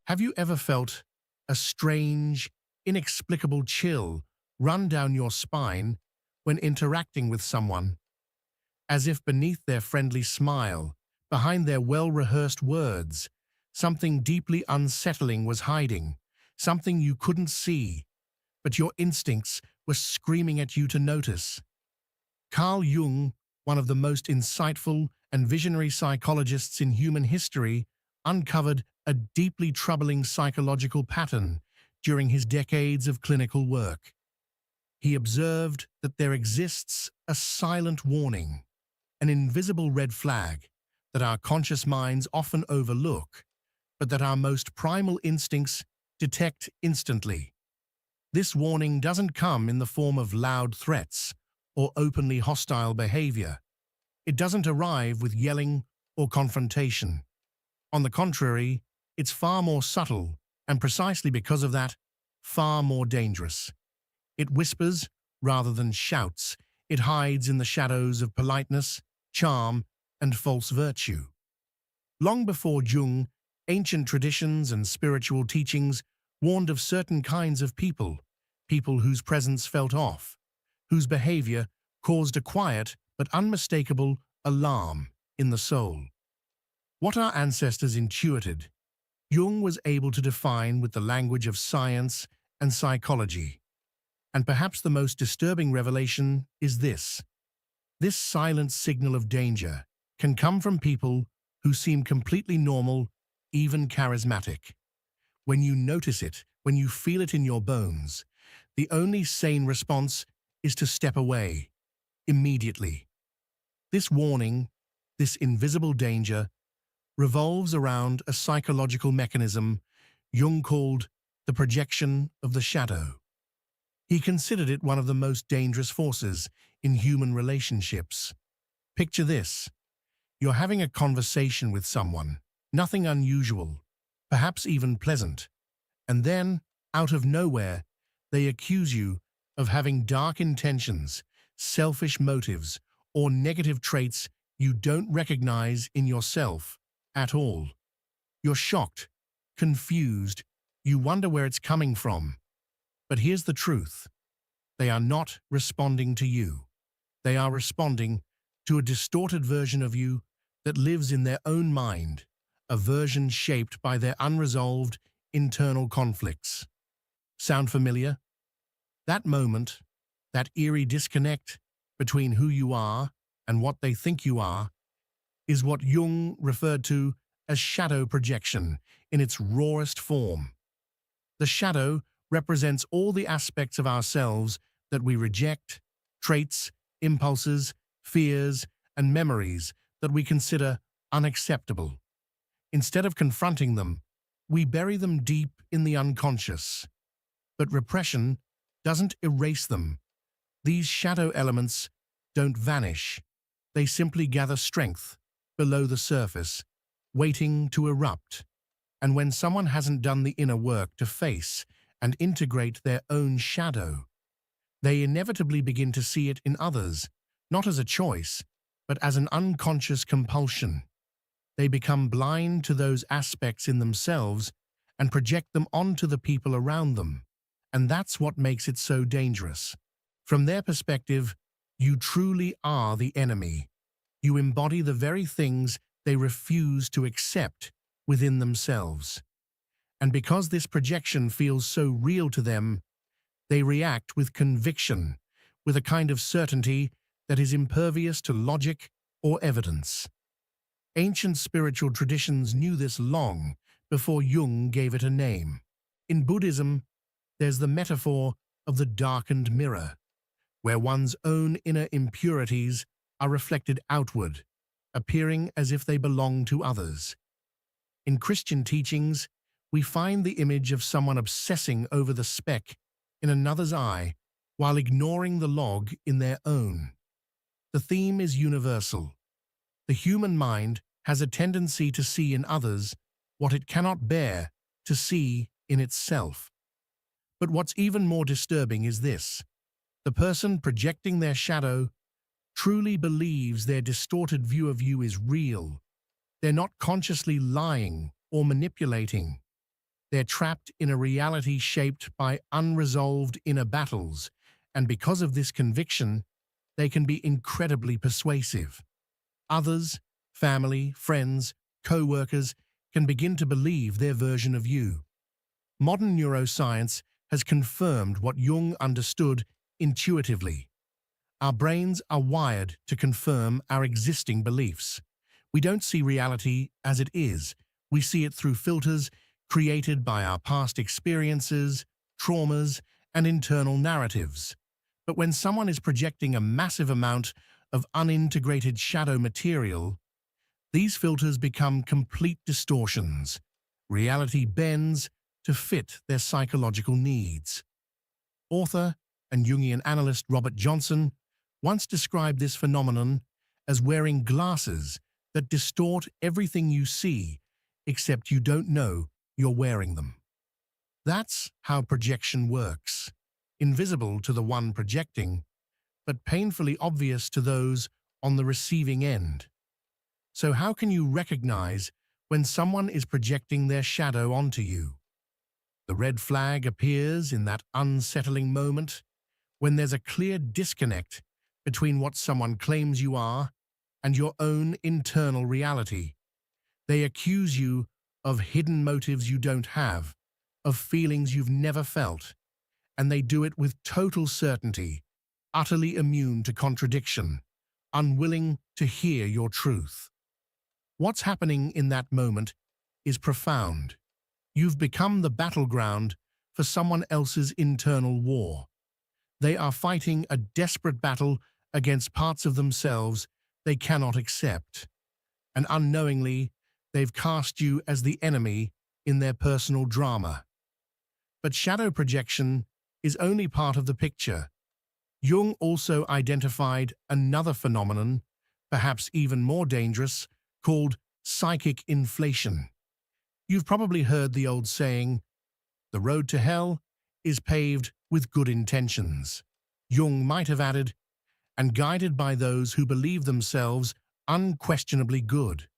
Have you ever felt a strange, inexplicable chill run down your spine when interacting with someone, as if beneath their friendly smile, behind their well-rehearsed words, something deeply unsettling was hiding, something you couldn't see, but your instincts were screaming at you to notice? Carl Jung, one of the most insightful and visionary psychologists in human history, uncovered a deeply troubling psychological pattern during his decades of clinical work. He observed that there exists a silent warning, an invisible red flag that our conscious minds often overlook, but that our most primal instincts detect instantly. This warning doesn't come in the form of loud threats or openly hostile behavior. It doesn't arrive with yelling or confrontation. On the contrary, it's far more subtle, and precisely because of that, far more dangerous. It whispers rather than shouts. It hides in the shadows of politeness, charm, and false virtue. Long before Jung, ancient traditions and spiritual teachings warned of certain kinds of people, people whose presence felt off, whose behavior caused a quiet but unmistakable alarm in the soul. What our ancestors intuited, Jung was able to define with the language of science and psychology. And perhaps the most disturbing revelation is this. This silent signal of danger can come from people who seem completely normal, even charismatic. When you notice it, when you feel it in your bones, the only sane response is to step away, immediately. This warning, this invisible danger, revolves around a psychological mechanism Jung called the projection of the shadow. He considered it one of the most dangerous forces in human relationships. Picture this. You're having a conversation with someone, nothing unusual, perhaps even pleasant, and then, out of nowhere, they accuse you of having dark intentions, selfish motives, or negative traits you don't recognize in yourself at all. You're shocked, confused, you wonder where it's coming from. But here's the truth. They are not responding to you. They are responding to a distorted version of you that lives in their own mind, a version shaped by their unresolved internal conflicts. Sound familiar? That moment, that eerie disconnect between who you are and what they think you are, is what Jung referred to as shadow projection in its rawest form. The shadow represents all the aspects of ourselves that we reject, traits, impulses, fears, and memories that we consider unacceptable. Instead of confronting them, we bury them deep in the unconscious. But repression doesn't erase them. These shadow elements don't vanish. They simply gather strength below the surface, waiting to erupt. And when someone hasn't done the inner work to face and integrate their own shadow, they inevitably begin to see it in others, not as a choice, but as an unconscious compulsion. They become blind to those aspects in themselves and project them onto the people around them. And that's what makes it so dangerous. From their perspective, you truly are the enemy. You embody the very things they refuse to accept within themselves. And because this projection feels so real to them, they react with conviction, with a kind of certainty that is impervious to logic or evidence. Ancient spiritual traditions knew this long before Jung gave it a name. In Buddhism, there's the metaphor of the darkened mirror, where one's own inner impurities are reflected outward, appearing as if they belong to others. In Christian teachings, we find the image of someone obsessing over the speck in another's eye while ignoring the log in their own. The theme is universal. The human mind has a tendency to see in others what it cannot bear to see in itself. But what's even more disturbing is this. The person projecting their shadow truly believes their distorted view of you is real. They're not consciously lying or manipulating. They're trapped in a reality shaped by unresolved inner battles, and because of this conviction, they can be incredibly persuasive. Others, family, friends, co-workers, can begin to believe their version of you. Modern neuroscience has confirmed what Jung understood intuitively. Our brains are wired to confirm our existing beliefs. We don't see reality as it is. We see it through filters created by our past experiences, traumas, and internal narratives. But when someone is projecting a massive amount of unintegrated shadow material, these filters become complete distortions. Reality bends to fit their psychological needs. Author and Jungian analyst Robert Johnson once described this phenomenon as wearing glasses that distort everything you see, except you don't know you're wearing them. That's how projection works. Invisible to the one projecting, but painfully obvious to those on the receiving end. So how can you recognize when someone is projecting their shadow onto you? The red flag appears in that unsettling moment when there's a clear disconnect between what someone claims you are and your own internal reality. They accuse you of hidden motives you don't have, of feelings you've never felt, and they do it with total certainty, utterly immune to contradiction, unwilling to hear your truth. What's happening in that moment is profound. You've become the battleground for someone else's internal war. They are fighting a desperate battle against parts of themselves they cannot accept. And unknowingly, they've cast you as the enemy in their personal drama. But shadow projection is only part of the picture. Jung also identified another phenomenon, perhaps even more dangerous, called psychic inflation. You've probably heard the old saying, "The road to hell is paved with good intentions." Jung might have added, "and guided by those who believe themselves unquestionably good."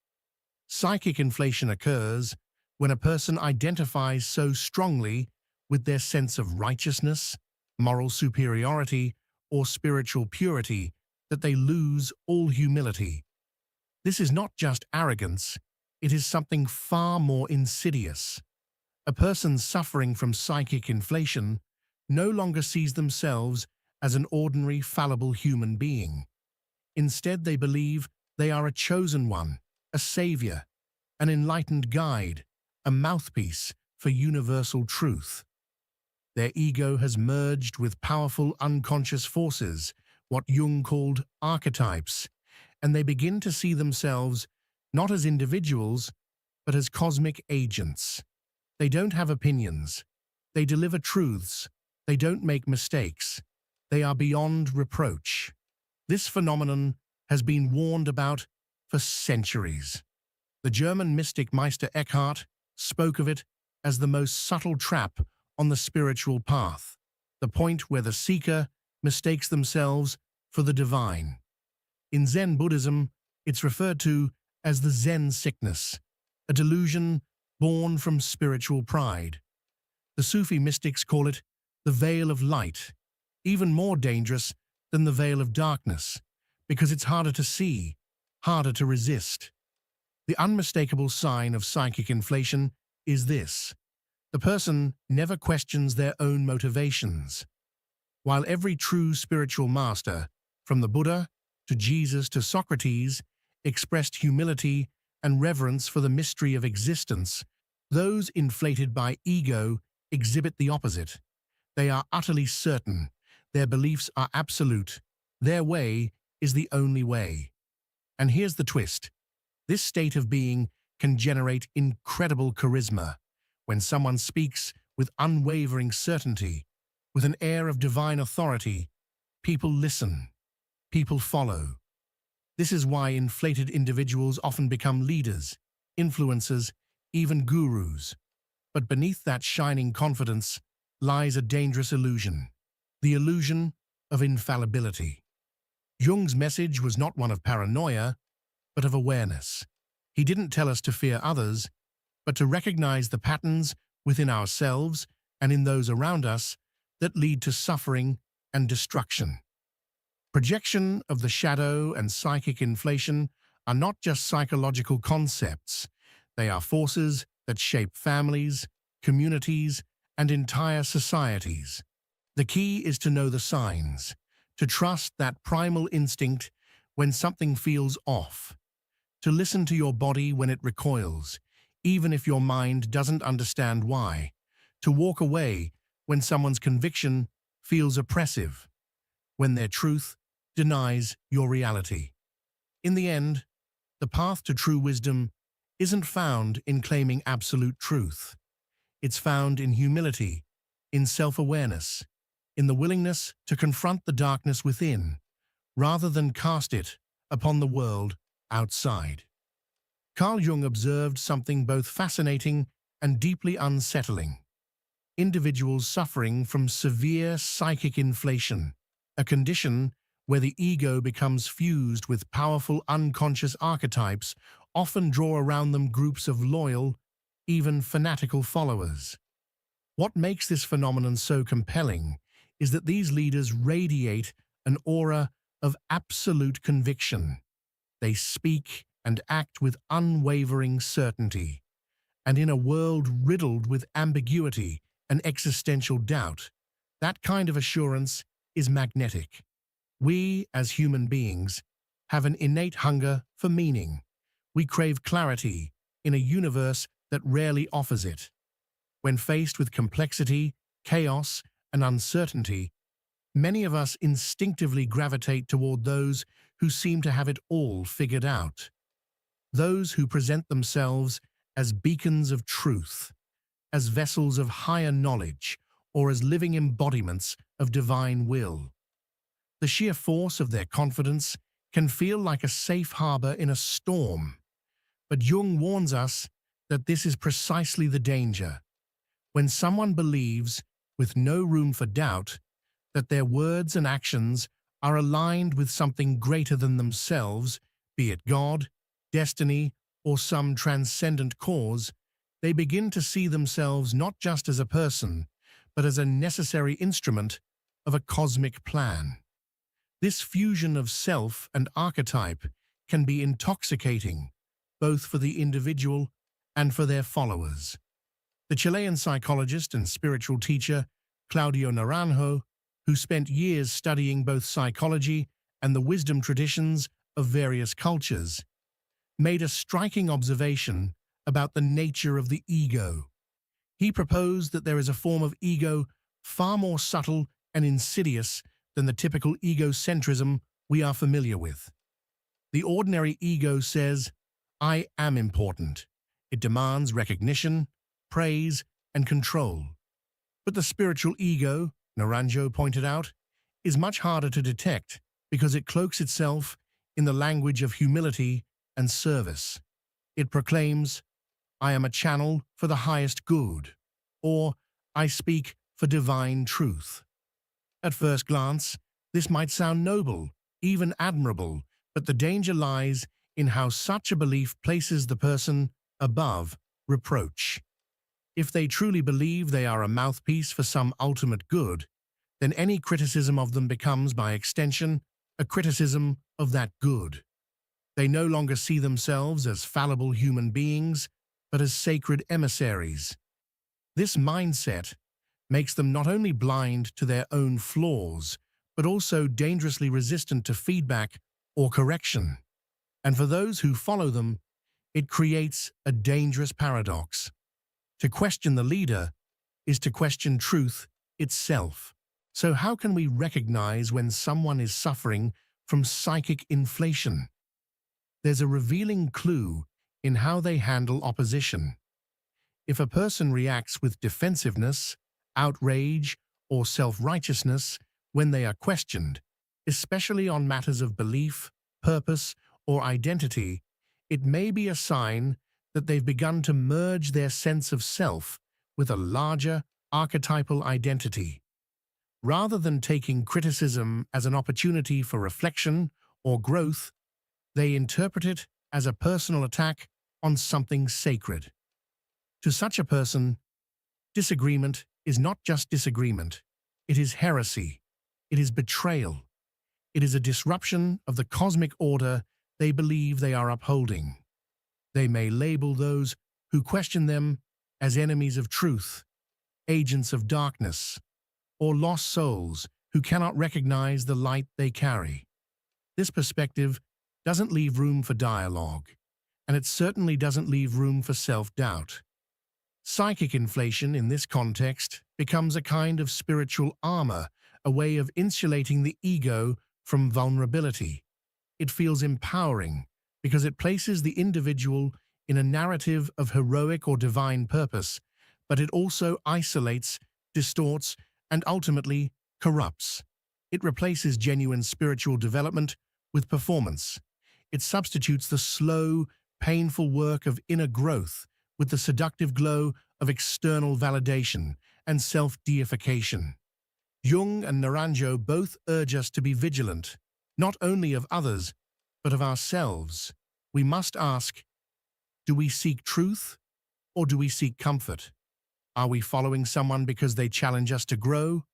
Psychic inflation occurs when a person identifies so strongly with their sense of righteousness, moral superiority, or spiritual purity that they lose all humility. This is not just arrogance, it is something far more insidious. A person suffering from psychic inflation no longer sees themselves as an ordinary, fallible human being. Instead, they believe they are a chosen one, a savior, an enlightened guide, a mouthpiece for universal truth. Their ego has merged with powerful unconscious forces, what Jung called archetypes, and they begin to see themselves not as individuals, but as cosmic agents. They don't have opinions. They deliver truths. They don't make mistakes. They are beyond reproach. This phenomenon has been warned about for centuries. The German mystic Meister Eckhart spoke of it as the most subtle trap on the spiritual path, the point where the seeker mistakes themselves for the divine. In Zen Buddhism, it's referred to as the Zen sickness, a delusion born from spiritual pride. The Sufi mystics call it the veil of light, even more dangerous than the veil of darkness, because it's harder to see, harder to resist. The unmistakable sign of psychic inflation is this: the person never questions their own motivations. While every true spiritual master, from the Buddha to Jesus to Socrates, expressed humility and reverence for the mystery of existence, those inflated by ego exhibit the opposite. They are utterly certain. Their beliefs are absolute. Their way is the only way. And here's the twist. This state of being can generate incredible charisma. When someone speaks with unwavering certainty, with an air of divine authority, people listen. People follow. This is why inflated individuals often become leaders, influencers, even gurus. But beneath that shining confidence lies a dangerous illusion, the illusion of infallibility. Jung's message was not one of paranoia, but of awareness. He didn't tell us to fear others, but to recognize the patterns within ourselves and in those around us that lead to suffering and destruction. Projection of the shadow and psychic inflation are not just psychological concepts. They are forces that shape families, communities, and entire societies. The key is to know the signs, to trust that primal instinct when something feels off, to listen to your body when it recoils, even if your mind doesn't understand why, to walk away when someone's conviction feels oppressive, when their truth denies your reality. In the end, the path to true wisdom isn't found in claiming absolute truth. It's found in humility, in self-awareness, in the willingness to confront the darkness within, rather than cast it upon the world outside. Carl Jung observed something both fascinating and deeply unsettling. Individuals suffering from severe psychic inflation, a condition where the ego becomes fused with powerful unconscious archetypes, often draw around them groups of loyal, even fanatical followers. What makes this phenomenon so compelling is that these leaders radiate an aura of absolute conviction. They speak and act with unwavering certainty. And in a world riddled with ambiguity and existential doubt, that kind of assurance is magnetic. We, as human beings, have an innate hunger for meaning. We crave clarity in a universe that rarely offers it. When faced with complexity, chaos, and uncertainty, many of us instinctively gravitate toward those who seem to have it all figured out. Those who present themselves as beacons of truth, as vessels of higher knowledge, or as living embodiments of divine will. The sheer force of their confidence can feel like a safe harbor in a storm. But Jung warns us that this is precisely the danger. When someone believes, with no room for doubt, that their words and actions are aligned with something greater than themselves, be it God, destiny, or some transcendent cause, they begin to see themselves not just as a person, but as a necessary instrument of a cosmic plan. This fusion of self and archetype can be intoxicating, both for the individual and for their followers. The Chilean psychologist and spiritual teacher Claudio Naranjo, who spent years studying both psychology and the wisdom traditions of various cultures, made a striking observation about the nature of the ego. He proposed that there is a form of ego far more subtle and insidious than the typical egocentrism we are familiar with. The ordinary ego says, "I am important." It demands recognition, praise, and control. But the spiritual ego, Naranjo pointed out, is much harder to detect because it cloaks itself in the language of humility and service. It proclaims, "I am a channel for the highest good," or "I speak for divine truth." At first glance, this might sound noble, even admirable, but the danger lies in how such a belief places the person above reproach. If they truly believe they are a mouthpiece for some ultimate good, then any criticism of them becomes, by extension, a criticism of that good. They no longer see themselves as fallible human beings, but as sacred emissaries. This mindset makes them not only blind to their own flaws, but also dangerously resistant to feedback or correction. And for those who follow them, it creates a dangerous paradox. To question the leader is to question truth itself. So how can we recognize when someone is suffering from psychic inflation? There's a revealing clue in how they handle opposition. If a person reacts with defensiveness, outrage, or self-righteousness when they are questioned, especially on matters of belief, purpose, or identity, it may be a sign that they've begun to merge their sense of self with a larger archetypal identity. Rather than taking criticism as an opportunity for reflection or growth, they interpret it as a personal attack on something sacred. To such a person, Disagreement is not just disagreement. It is heresy. It is betrayal. It is a disruption of the cosmic order they believe they are upholding. They may label those who question them as enemies of truth, agents of darkness, or lost souls who cannot recognize the light they carry. This perspective doesn't leave room for dialogue, and it certainly doesn't leave room for self-doubt. Psychic inflation in this context becomes a kind of spiritual armor, a way of insulating the ego from vulnerability. It feels empowering because it places the individual in a narrative of heroic or divine purpose, but it also isolates, distorts, and ultimately corrupts. It replaces genuine spiritual development with performance. It substitutes the slow, painful work of inner growth with the seductive glow of external validation and self-deification. Jung and Naranjo both urge us to be vigilant, not only of others, but of ourselves. We must ask, do we seek truth or do we seek comfort? Are we following someone because they challenge us to grow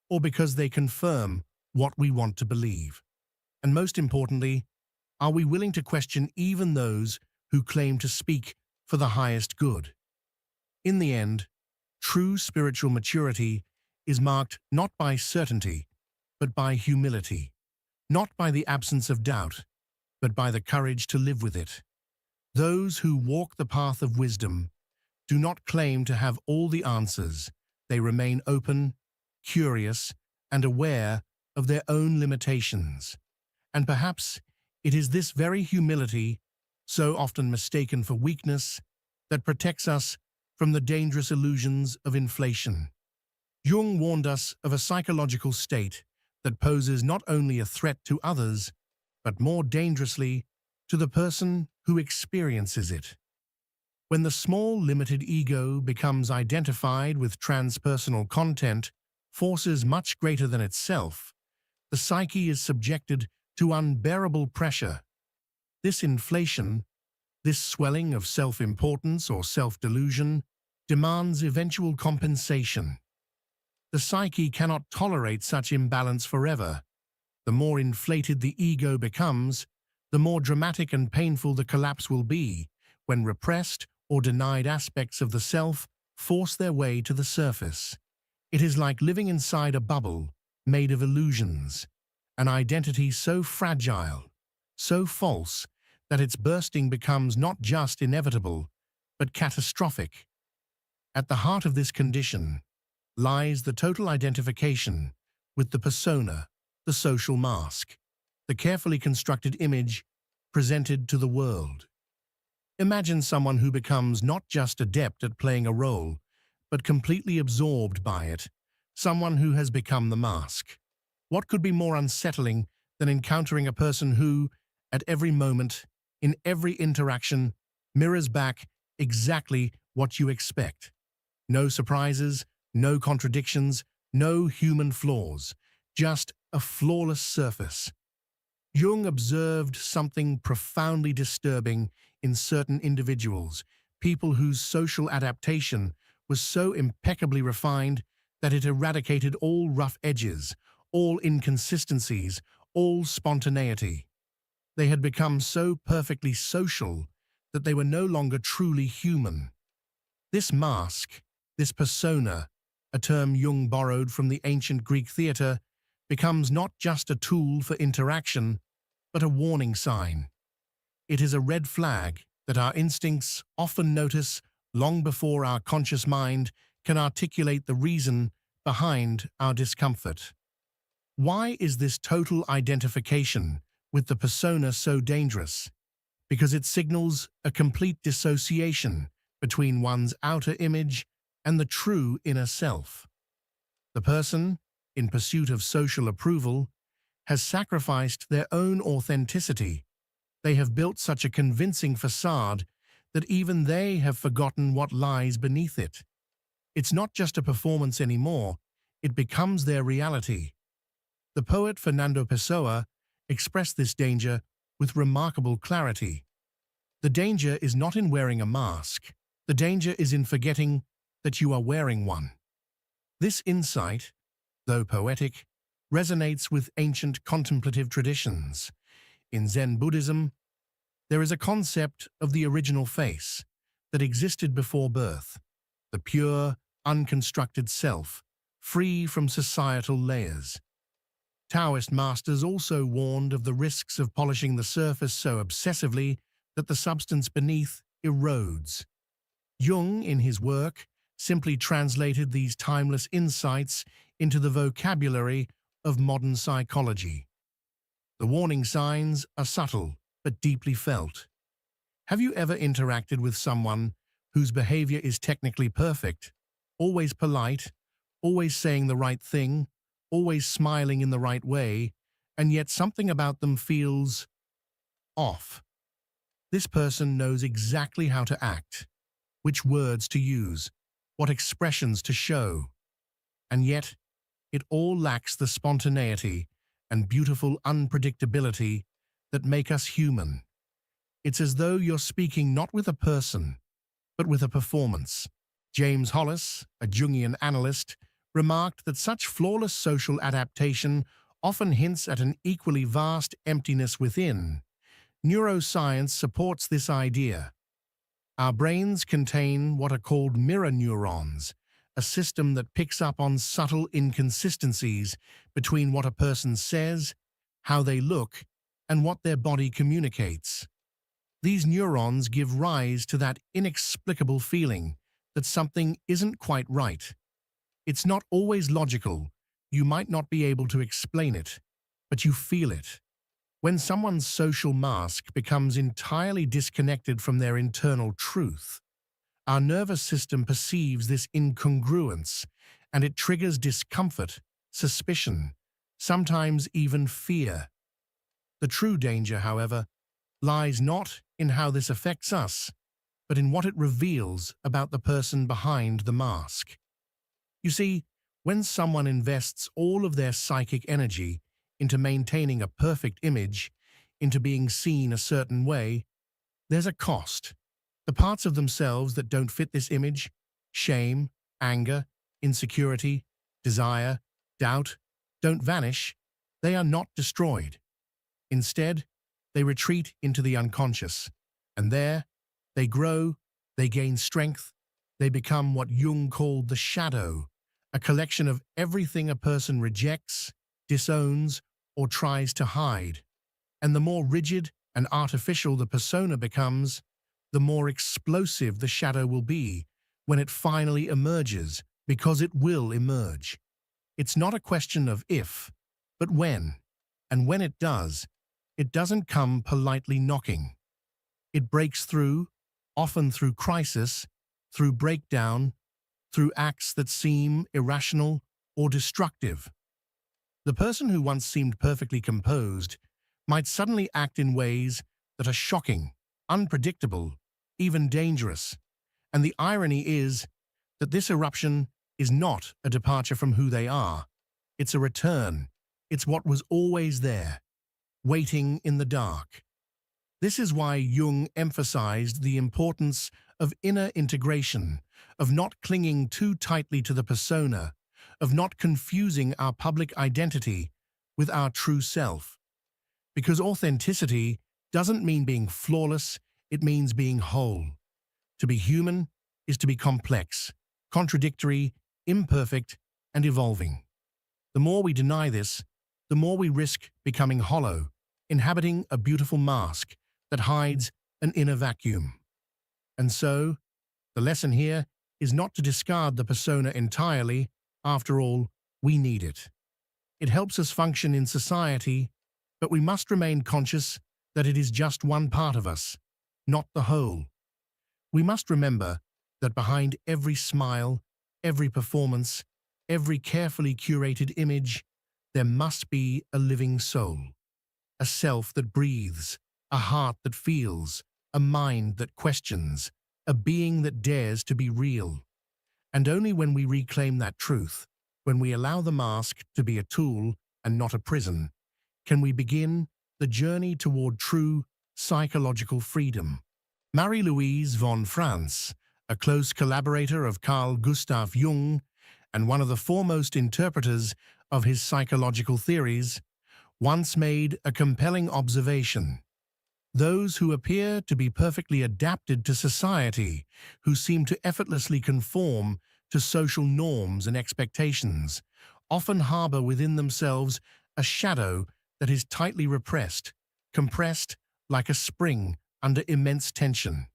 or because they confirm what we want to believe? And most importantly, are we willing to question even those who claim to speak for the highest good? In the end, true spiritual maturity is marked not by certainty, but by humility, not by the absence of doubt, but by the courage to live with it. Those who walk the path of wisdom do not claim to have all the answers. They remain open, curious, and aware of their own limitations. And perhaps it is this very humility, so often mistaken for weakness, that protects us from the dangerous illusions of inflation. Jung warned us of a psychological state that poses not only a threat to others, but more dangerously to the person who experiences it. When the small, limited ego becomes identified with transpersonal content, forces much greater than itself, the psyche is subjected to unbearable pressure. This inflation, this swelling of self-importance or self-delusion, demands eventual compensation. The psyche cannot tolerate such imbalance forever. The more inflated the ego becomes, the more dramatic and painful the collapse will be when repressed or denied aspects of the self force their way to the surface. It is like living inside a bubble made of illusions, an identity so fragile, so false, that its bursting becomes not just inevitable, but catastrophic. At the heart of this condition lies the total identification with the persona, the social mask, the carefully constructed image presented to the world. Imagine someone who becomes not just adept at playing a role, but completely absorbed by it, someone who has become the mask. What could be more unsettling than encountering a person who, at every moment, in every interaction, mirrors back exactly what you expect? No surprises, no contradictions, no human flaws, just a flawless surface. Jung observed something profoundly disturbing in certain individuals, people whose social adaptation was so impeccably refined that it eradicated all rough edges, all inconsistencies, all spontaneity. They had become so perfectly social that they were no longer truly human. This mask, this persona, a term Jung borrowed from the ancient Greek theater, becomes not just a tool for interaction, but a warning sign. It is a red flag that our instincts often notice long before our conscious mind can articulate the reason behind our discomfort. Why is this total identification with the persona so dangerous? Because it signals a complete dissociation between one's outer image and the true inner self. The person, in pursuit of social approval, has sacrificed their own authenticity. They have built such a convincing facade that even they have forgotten what lies beneath it. It's not just a performance anymore, it becomes their reality. The poet Fernando Pessoa expressed this danger with remarkable clarity. The danger is not in wearing a mask. The danger is in forgetting that you are wearing one. This insight, though poetic, resonates with ancient contemplative traditions. In Zen Buddhism, there is a concept of the original face that existed before birth, the pure, unconstructed self, free from societal layers. Taoist masters also warned of the risks of polishing the surface so obsessively that the substance beneath erodes. Jung, in his work, simply translated these timeless insights into the vocabulary of modern psychology. The warning signs are subtle but deeply felt. Have you ever interacted with someone whose behavior is technically perfect, always polite, always saying the right thing, always smiling in the right way, and yet something about them feels off? This person knows exactly how to act, which words to use, what expressions to show, and yet it all lacks the spontaneity and beautiful unpredictability that make us human. It's as though you're speaking not with a person, but with a performance. James Hollis, a Jungian analyst, remarked that such flawless social adaptation often hints at an equally vast emptiness within. Neuroscience supports this idea. Our brains contain what are called mirror neurons, a system that picks up on subtle inconsistencies between what a person says, how they look, and what their body communicates. These neurons give rise to that inexplicable feeling that something isn't quite right. It's not always logical. You might not be able to explain it, but you feel it. When someone's social mask becomes entirely disconnected from their internal truth, our nervous system perceives this incongruence, and it triggers discomfort, suspicion, sometimes even fear. The true danger, however, lies not in how this affects us, but in what it reveals about the person behind the mask. You see, when someone invests all of their psychic energy into maintaining a perfect image, into being seen a certain way, there's a cost. The parts of themselves that don't fit this image, shame, anger, insecurity, desire, doubt, don't vanish. They are not destroyed. Instead, they retreat into the unconscious, and there, they grow, they gain strength, they become what Jung called the shadow, a collection of everything a person rejects, disowns, or tries to hide. And the more rigid and artificial the persona becomes, the more explosive the shadow will be when it finally emerges, because it will emerge. It's not a question of if, but when. And when it does, it doesn't come politely knocking. It breaks through, often through crisis, through breakdown, through acts that seem irrational or destructive. The person who once seemed perfectly composed might suddenly act in ways that are shocking, unpredictable, even dangerous. And the irony is that this eruption is not a departure from who they are. It's a return. It's what was always there, waiting in the dark. This is why Jung emphasized the importance of inner integration, of not clinging too tightly to the persona, of not confusing our public identity with our true self. Because authenticity doesn't mean being flawless, it means being whole. To be human is to be complex, contradictory, imperfect, and evolving. The more we deny this, the more we risk becoming hollow, inhabiting a beautiful mask that hides an inner vacuum. And so, the lesson here is not to discard the persona entirely. After all, we need it. It helps us function in society, but we must remain conscious that it is just one part of us, not the whole. We must remember that behind every smile, every performance, every carefully curated image, there must be a living soul, a self that breathes, a heart that feels, a mind that questions, a being that dares to be real. And only when we reclaim that truth, when we allow the mask to be a tool and not a prison, can we begin the journey toward true psychological freedom. Marie-Louise von France, a close collaborator of Carl Gustav Jung and one of the foremost interpreters of his psychological theories, once made a compelling observation. Those who appear to be perfectly adapted to society, who seem to effortlessly conform to social norms and expectations, often harbor within themselves a shadow that is tightly repressed, compressed like a spring under immense tension.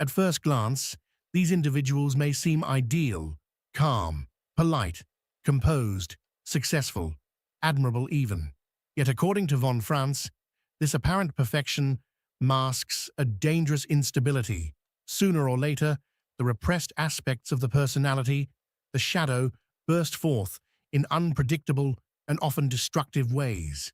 At first glance, these individuals may seem ideal, calm, polite, composed, successful, admirable even. Yet according to von Franz, this apparent perfection masks a dangerous instability. Sooner or later, the repressed aspects of the personality, the shadow, burst forth in unpredictable and often destructive ways.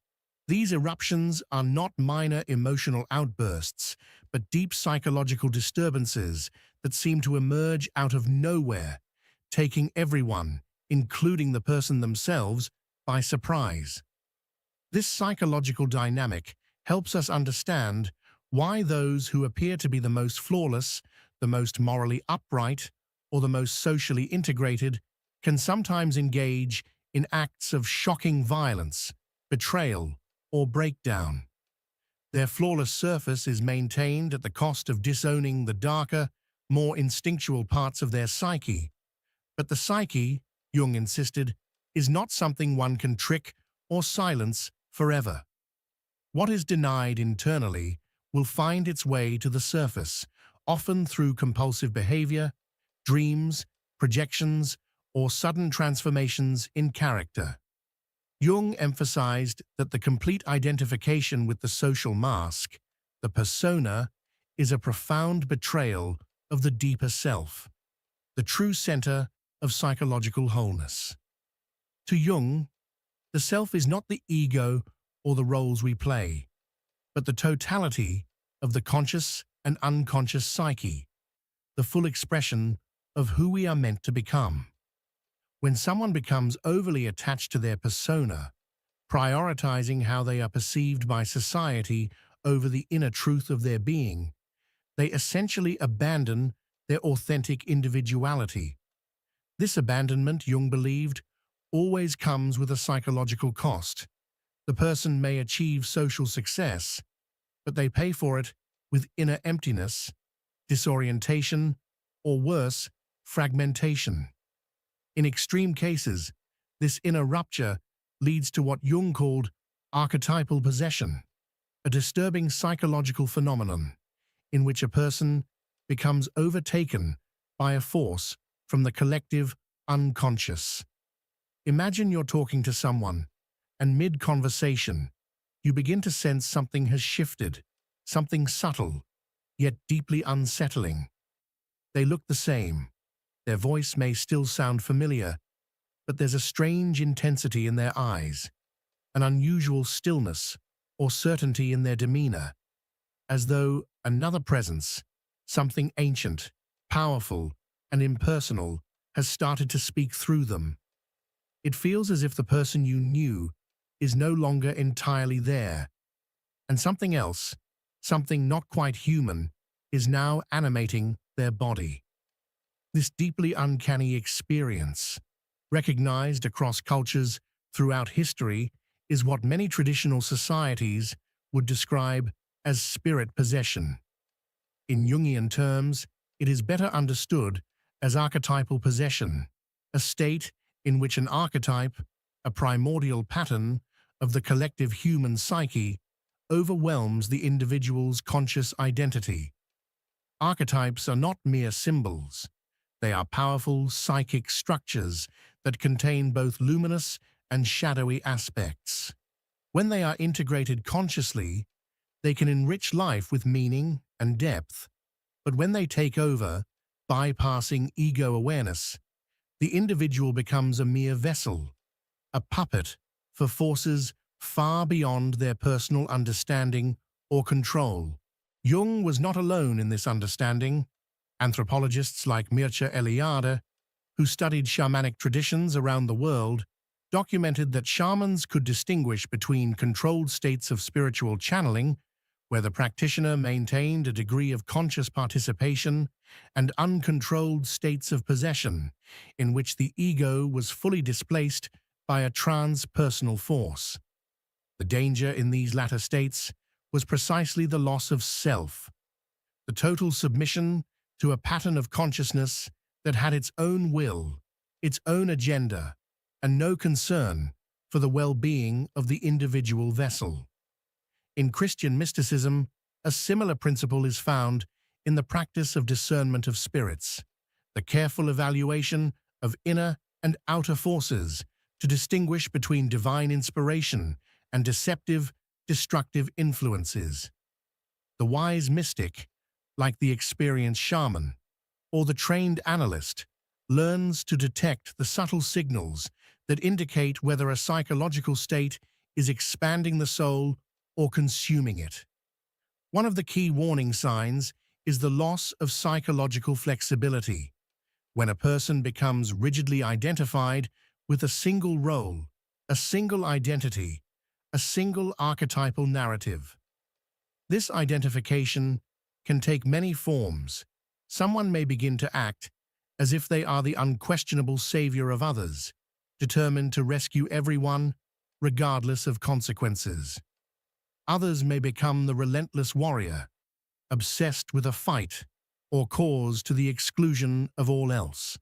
These eruptions are not minor emotional outbursts, but deep psychological disturbances that seem to emerge out of nowhere, taking everyone, including the person themselves, by surprise. This psychological dynamic helps us understand why those who appear to be the most flawless, the most morally upright, or the most socially integrated can sometimes engage in acts of shocking violence, betrayal, or breakdown. Their flawless surface is maintained at the cost of disowning the darker, more instinctual parts of their psyche. But the psyche, Jung insisted, is not something one can trick or silence forever. What is denied internally will find its way to the surface, often through compulsive behavior, dreams, projections, or sudden transformations in character. Jung emphasized that the complete identification with the social mask, the persona, is a profound betrayal of the deeper self, the true center of psychological wholeness. To Jung, the self is not the ego or the roles we play, but the totality of the conscious and unconscious psyche, the full expression of who we are meant to become. When someone becomes overly attached to their persona, prioritizing how they are perceived by society over the inner truth of their being, they essentially abandon their authentic individuality. This abandonment, Jung believed, always comes with a psychological cost. The person may achieve social success, but they pay for it with inner emptiness, disorientation, or worse, fragmentation. In extreme cases, this inner rupture leads to what Jung called archetypal possession, a disturbing psychological phenomenon in which a person becomes overtaken by a force from the collective unconscious. Imagine you're talking to someone, and mid-conversation, you begin to sense something has shifted, something subtle, yet deeply unsettling. They look the same. Their voice may still sound familiar, but there's a strange intensity in their eyes, an unusual stillness or certainty in their demeanor, as though another presence, something ancient, powerful, and impersonal, has started to speak through them. It feels as if the person you knew is no longer entirely there, and something else, something not quite human, is now animating their body. This deeply uncanny experience, recognized across cultures throughout history, is what many traditional societies would describe as spirit possession. In Jungian terms, it is better understood as archetypal possession, a state in which an archetype, a primordial pattern of the collective human psyche, overwhelms the individual's conscious identity. Archetypes are not mere symbols. They are powerful psychic structures that contain both luminous and shadowy aspects. When they are integrated consciously, they can enrich life with meaning and depth. But when they take over, bypassing ego awareness, the individual becomes a mere vessel, a puppet for forces far beyond their personal understanding or control. Jung was not alone in this understanding. Anthropologists like Mircea Eliade, who studied shamanic traditions around the world, documented that shamans could distinguish between controlled states of spiritual channeling, where the practitioner maintained a degree of conscious participation and uncontrolled states of possession, in which the ego was fully displaced by a transpersonal force. The danger in these latter states was precisely the loss of self, the total submission to a pattern of consciousness that had its own will, its own agenda, and no concern for the well-being of the individual vessel. In Christian mysticism, a similar principle is found in the practice of discernment of spirits, the careful evaluation of inner and outer forces to distinguish between divine inspiration and deceptive, destructive influences. The wise mystic, like the experienced shaman, or the trained analyst, learns to detect the subtle signals that indicate whether a psychological state is expanding the soul or consuming it. One of the key warning signs is the loss of psychological flexibility, when a person becomes rigidly identified with a single role, a single identity, a single archetypal narrative. This identification can take many forms. Someone may begin to act as if they are the unquestionable savior of others, determined to rescue everyone, regardless of consequences. Others may become the relentless warrior, obsessed with a fight or cause to the exclusion of all else.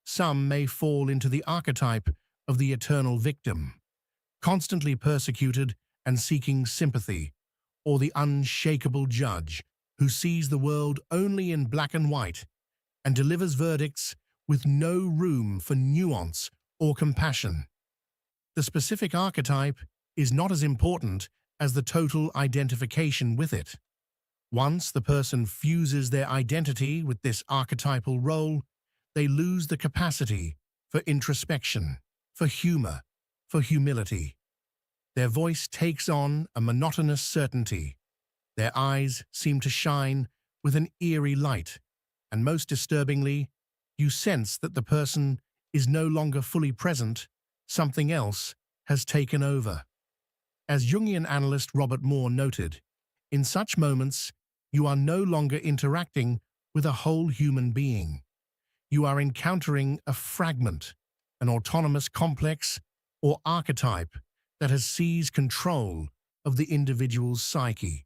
Some may fall into the archetype of the eternal victim, constantly persecuted and seeking sympathy, or the unshakable judge who sees the world only in black and white and delivers verdicts with no room for nuance or compassion. The specific archetype is not as important as the total identification with it. Once the person fuses their identity with this archetypal role, they lose the capacity for introspection, for humor, for humility. Their voice takes on a monotonous certainty. Their eyes seem to shine with an eerie light, and most disturbingly, you sense that the person is no longer fully present, something else has taken over. As Jungian analyst Robert Moore noted, in such moments, you are no longer interacting with a whole human being. You are encountering a fragment, an autonomous complex or archetype that has seized control of the individual's psyche.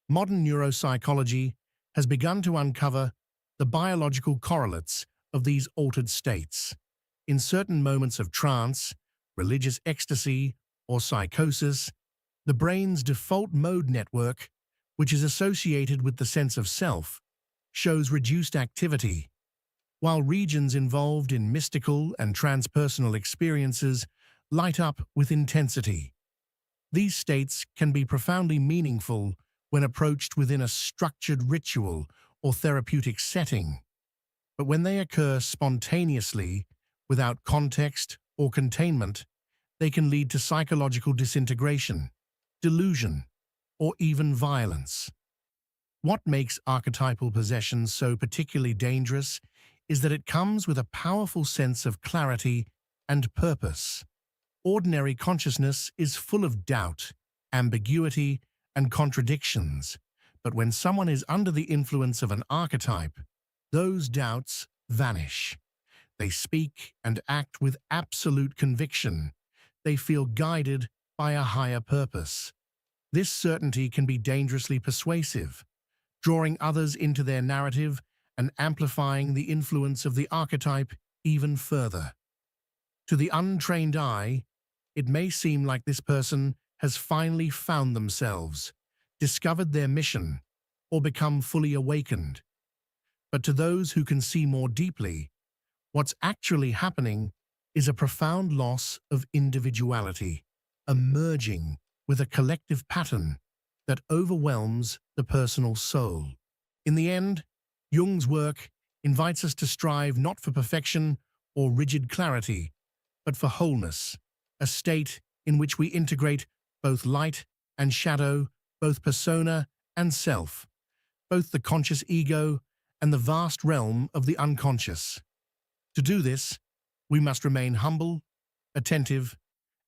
Modern neuropsychology has begun to uncover the biological correlates of these altered states. In certain moments of trance, religious ecstasy, or psychosis, the brain's default mode network, which is associated with the sense of self, shows reduced activity, while regions involved in mystical and transpersonal experiences light up with intensity. These states can be profoundly meaningful when approached within a structured ritual or therapeutic setting, but when they occur spontaneously, without context or containment, they can lead to psychological disintegration, delusion, or even violence. What makes archetypal possession so particularly dangerous is that it comes with a powerful sense of clarity and purpose. Ordinary consciousness is full of doubt, ambiguity, and contradictions, but when someone is under the influence of an archetype, those doubts vanish. They speak and act with absolute conviction. They feel guided by a higher purpose. This certainty can be dangerously persuasive, drawing others into their narrative and amplifying the influence of the archetype even further. To the untrained eye, it may seem like this person has finally found themselves, discovered their mission, or become fully awakened. But to those who can see more deeply, what's actually happening is a profound loss of individuality, a merging with a collective pattern that overwhelms the personal soul. In the end, Jung's work invites us to strive not for perfection or rigid clarity, but for wholeness, a state in which we integrate both light and shadow, both persona and self, both the conscious ego and the vast realm of the unconscious. To do this, we must remain humble, attentive,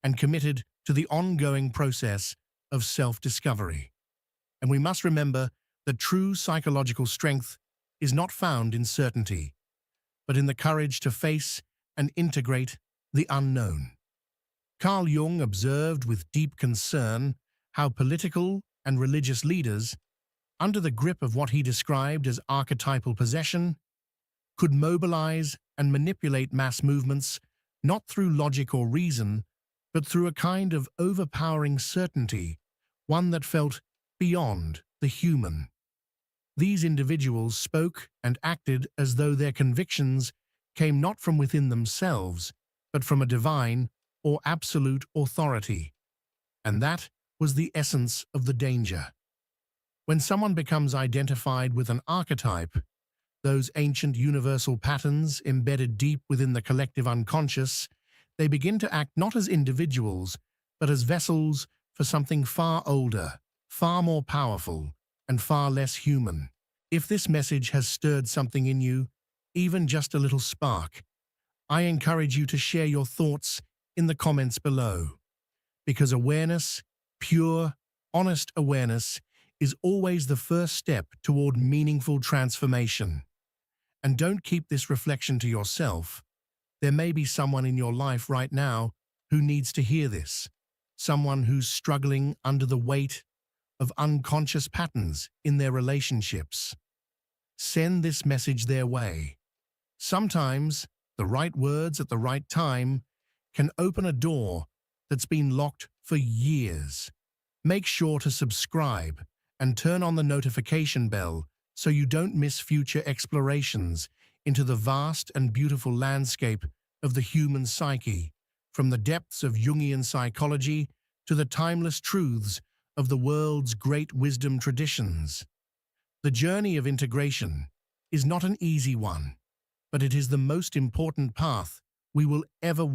and committed to the ongoing process of self-discovery. And we must remember that true psychological strength is not found in certainty, but in the courage to face and integrate the unknown. Carl Jung observed with deep concern how political and religious leaders, under the grip of what he described as archetypal possession, could mobilize and manipulate mass movements not through logic or reason, but through a kind of overpowering certainty, one that felt beyond the human. These individuals spoke and acted as though their convictions came not from within themselves, but from a divine or absolute authority. And that was the essence of the danger. When someone becomes identified with an archetype, those ancient universal patterns embedded deep within the collective unconscious, they begin to act not as individuals, but as vessels for something far older, far more powerful, and far less human. If this message has stirred something in you, even just a little spark, I encourage you to share your thoughts in the comments below. Because awareness, pure, honest awareness, is always the first step toward meaningful transformation. And don't keep this reflection to yourself. There may be someone in your life right now who needs to hear this. Someone who's struggling under the weight of unconscious patterns in their relationships. Send this message their way. Sometimes the right words at the right time can open a door that's been locked for years. Make sure to subscribe and turn on the notification bell so you don't miss future explorations into the vast and beautiful landscape of the human psyche, from the depths of Jungian psychology to the timeless truths of the world's great wisdom traditions. The journey of integration is not an easy one, but it is the most important path we will ever walk.